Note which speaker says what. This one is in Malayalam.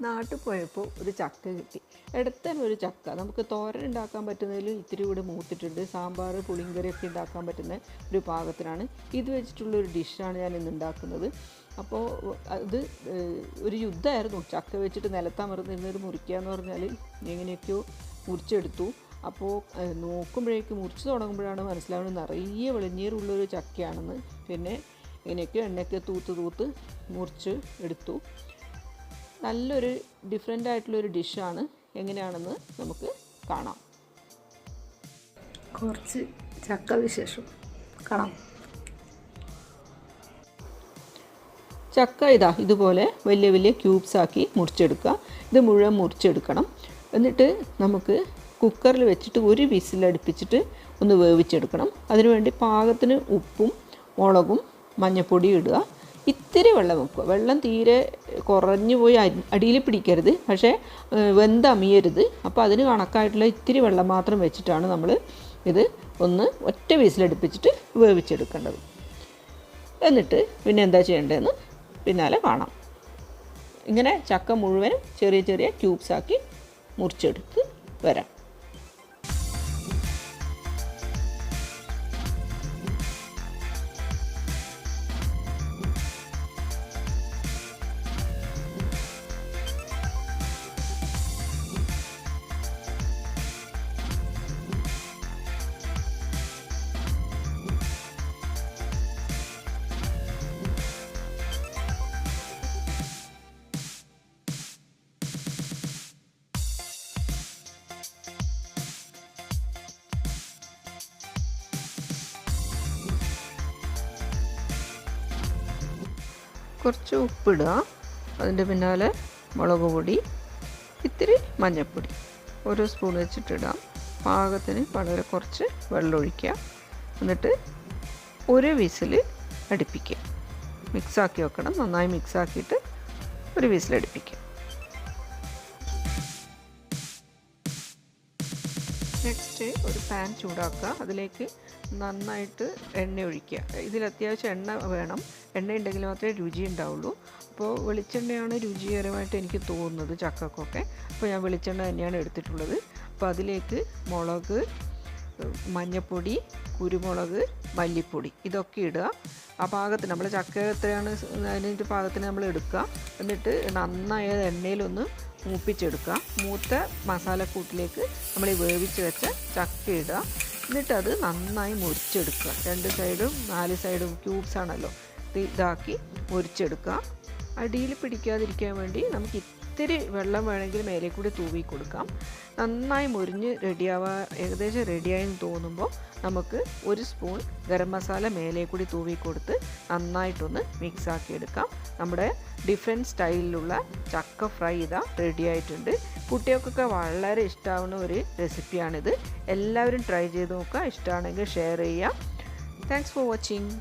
Speaker 1: നാട്ടിൽ പോയപ്പോൾ ഒരു ചക്ക കിട്ടി. ഇടത്തരം ഒരു ചക്ക നമുക്ക് തോരൻ ഉണ്ടാക്കാൻ പറ്റുന്നതിൽ ഇത്തിരി കൂടെ മൂത്തിട്ടുണ്ട്. സാമ്പാർ പുളിങ്കറിയൊക്കെ ഉണ്ടാക്കാൻ പറ്റുന്ന ഒരു പാകത്തിനാണ്. ഇത് വെച്ചിട്ടുള്ളൊരു ഡിഷാണ് ഞാൻ ഇന്ന് ഉണ്ടാക്കുന്നത്. അപ്പോൾ അത് ഒരു യുദ്ധമായിരുന്നു. ചക്ക വെച്ചിട്ട് നിലത്തമർന്നിരുന്നത് മുറിക്കുക എന്ന് പറഞ്ഞാൽ എങ്ങനെയൊക്കെയോ മുറിച്ചെടുത്തു. അപ്പോൾ നോക്കുമ്പോഴേക്ക് മുറിച്ച് തുടങ്ങുമ്പോഴാണ് മനസ്സിലാവുന്നത് നിറയെ വെളിഞ്ഞീറുള്ളൊരു ചക്കയാണെന്ന്. പിന്നെ ഇങ്ങനെയൊക്കെ എണ്ണയൊക്കെ തൂത്ത് മുറിച്ച് എടുത്തു. നല്ലൊരു ഡിഫറെൻ്റ് ആയിട്ടുള്ളൊരു ഡിഷാണ്. എങ്ങനെയാണെന്ന് നമുക്ക് കാണാം.
Speaker 2: കുറച്ച് ചക്ക വിശേഷം കാണാം.
Speaker 1: ചക്ക ഇതുപോലെ വലിയ വലിയ ക്യൂബ്സാക്കി മുറിച്ചെടുക്കുക. ഇത് മുഴുവൻ മുറിച്ചെടുക്കണം. എന്നിട്ട് നമുക്ക് കുക്കറിൽ വെച്ചിട്ട് ഒരു വിസിലടുപ്പിച്ചിട്ട് ഒന്ന് വേവിച്ചെടുക്കണം. അതിനുവേണ്ടി പാകത്തിന് ഉപ്പും മുളകും മഞ്ഞൾപ്പൊടിയും ഇടുക. ഇത്തിരി വെള്ളം വെക്കുക. വെള്ളം തീരെ കുറഞ്ഞു പോയി അടിയിൽ പിടിക്കരുത്, പക്ഷേ വെന്തമിയരുത്. അപ്പോൾ അതിന് കണക്കായിട്ടുള്ള ഇത്തിരി വെള്ളം മാത്രം വെച്ചിട്ടാണ് നമ്മൾ ഇത് ഒന്ന് ഒറ്റ വിസിലടുപ്പിച്ചിട്ട് വേവിച്ചെടുക്കേണ്ടത്. എന്നിട്ട് പിന്നെ എന്താ ചെയ്യേണ്ടതെന്ന് പിന്നാലെ കാണാം. ഇങ്ങനെ ചക്ക മുഴുവൻ ചെറിയ ചെറിയ ക്യൂബ്സാക്കി മുറിച്ചെടുത്ത് വരാം. കുറച്ച് ഉപ്പിടുക. അതിൻ്റെ പിന്നാലെ മുളക് പൊടി, ഇത്തിരി മഞ്ഞൾപ്പൊടി, ഓരോ സ്പൂൺ വെച്ചിട്ടിടാം. പാകത്തിന് വളരെ കുറച്ച് വെള്ളം ഒഴിക്കുക. എന്നിട്ട് ഒരു വിസിൽ അടുപ്പിക്കുക. മിക്സാക്കി വെക്കണം. നന്നായി മിക്സാക്കിയിട്ട് ഒരു വിസിലടുപ്പിക്കുക. നെക്സ്റ്റ് ഒരു പാൻ ചൂടാക്കുക. അതിലേക്ക് നന്നായിട്ട് എണ്ണ ഒഴിക്കുക. ഇതിൽ അത്യാവശ്യം എണ്ണ വേണം. എണ്ണ ഉണ്ടെങ്കിൽ മാത്രമേ രുചി ഉണ്ടാവുള്ളൂ. അപ്പോൾ വെളിച്ചെണ്ണയാണ് രുചികരമായിട്ട് എനിക്ക് തോന്നുന്നത് ചക്കക്കൊക്കെ. അപ്പോൾ ഞാൻ വെളിച്ചെണ്ണ തന്നെയാണ് എടുത്തിട്ടുള്ളത്. അപ്പോൾ അതിലേക്ക് മുളക്, മഞ്ഞൾപ്പൊടി, കുരുമുളക്, മല്ലിപ്പൊടി ഇതൊക്കെ ഇടുക. ആ പാകത്തിന് നമ്മൾ ചക്ക എത്രയാണ് അതിൻ്റെ പാകത്തിന് നമ്മൾ എടുക്കുക. എന്നിട്ട് നന്നായി എണ്ണയിലൊന്ന് മൂപ്പിച്ചെടുക്കുക. മൂത്ത മസാലക്കൂട്ടിലേക്ക് നമ്മൾ ഈ വേവിച്ച് വെച്ച ചക്ക ഇടുക. എന്നിട്ട് അത് നന്നായി മുറിച്ചെടുക്കുക. 2 സൈഡും 4 സൈഡും ക്യൂബ്സ് ആണല്ലോ, ഇതാക്കി മുറിച്ചെടുക്കുക. അടിയിൽ പിടിക്കാതിരിക്കാൻ വേണ്ടി നമുക്ക് ഇത്തിരി വെള്ളം വേണമെങ്കിൽ മേലെ കൂടി തൂവി കൊടുക്കാം. നന്നായി മുരിഞ്ഞ് ഏകദേശം റെഡിയായെന്ന് തോന്നുമ്പോൾ നമുക്ക് 1 സ്പൂൺ ഗരം മസാല മേലെ കൂടി തൂവി കൊടുത്ത് നന്നായിട്ടൊന്ന് മിക്സാക്കി എടുക്കാം. നമ്മുടെ ഡിഫറെൻറ്റ് സ്റ്റൈലിലുള്ള ചക്ക ഫ്രൈ റെഡി ആയിട്ടുണ്ട്. കുട്ടികൾക്കൊക്കെ വളരെ ഇഷ്ടമാവുന്ന ഒരു റെസിപ്പിയാണിത്. എല്ലാവരും ട്രൈ ചെയ്ത് നോക്കുക. ഇഷ്ടമാണെങ്കിൽ ഷെയർ ചെയ്യുക. Thanks for watching.